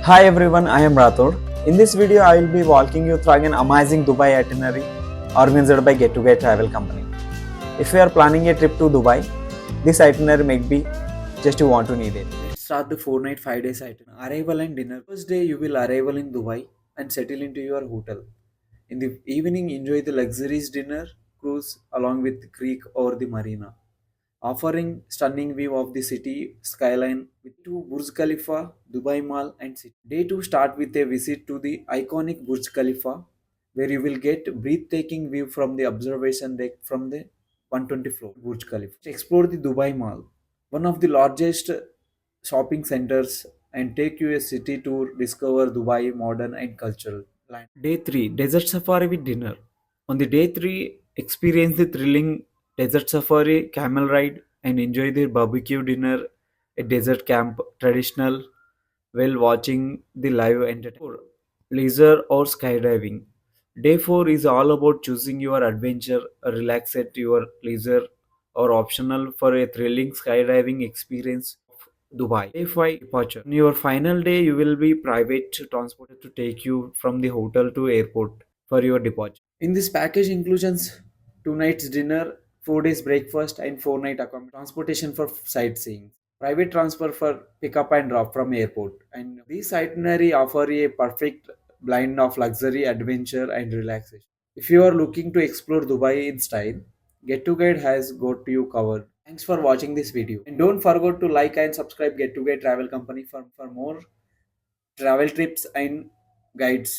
Hi everyone, I am Rathod. In this video, I will be walking you through an amazing Dubai itinerary organized by Get to Get Travel Company. If you are planning a trip to Dubai, this itinerary might be just you want to need it. Let's start the 4 night 5 days itinerary. Arrival and dinner. First day, you will arrival in Dubai and settle into your hotel. In the evening, enjoy the luxurious dinner cruise along with the creek or the marina, offering stunning view of the city skyline with two Burj Khalifa, Dubai Mall and city. Day 2 start with a visit to the iconic Burj Khalifa where you will get breathtaking view from the observation deck from the 120 floor Burj Khalifa. Explore the Dubai Mall, one of the largest shopping centers, and take you a city tour, discover Dubai modern and cultural. Day 3 Desert Safari with dinner. On the day 3, experience the thrilling desert safari, camel ride, and enjoy the barbecue dinner at desert camp, traditional, while watching the live entertainment. 4. Leisure or skydiving. Day 4 is all about choosing your adventure, relax at your leisure, or optional for a thrilling skydiving experience of Dubai. Day 5 Departure. On your final day, you will be private transported to take you from the hotel to airport for your departure. In this package inclusions 2 nights dinner, 4 days breakfast, and 4 night accommodation, transportation for sightseeing, private transfer for pickup and drop from airport, and this itinerary offer a perfect blend of luxury, adventure, and relaxation. If you are looking to explore Dubai in style, Get to Guide has got you covered. Thanks for watching this video, and don't forget to like and subscribe Get to Guide Travel Company for more travel tips and guides.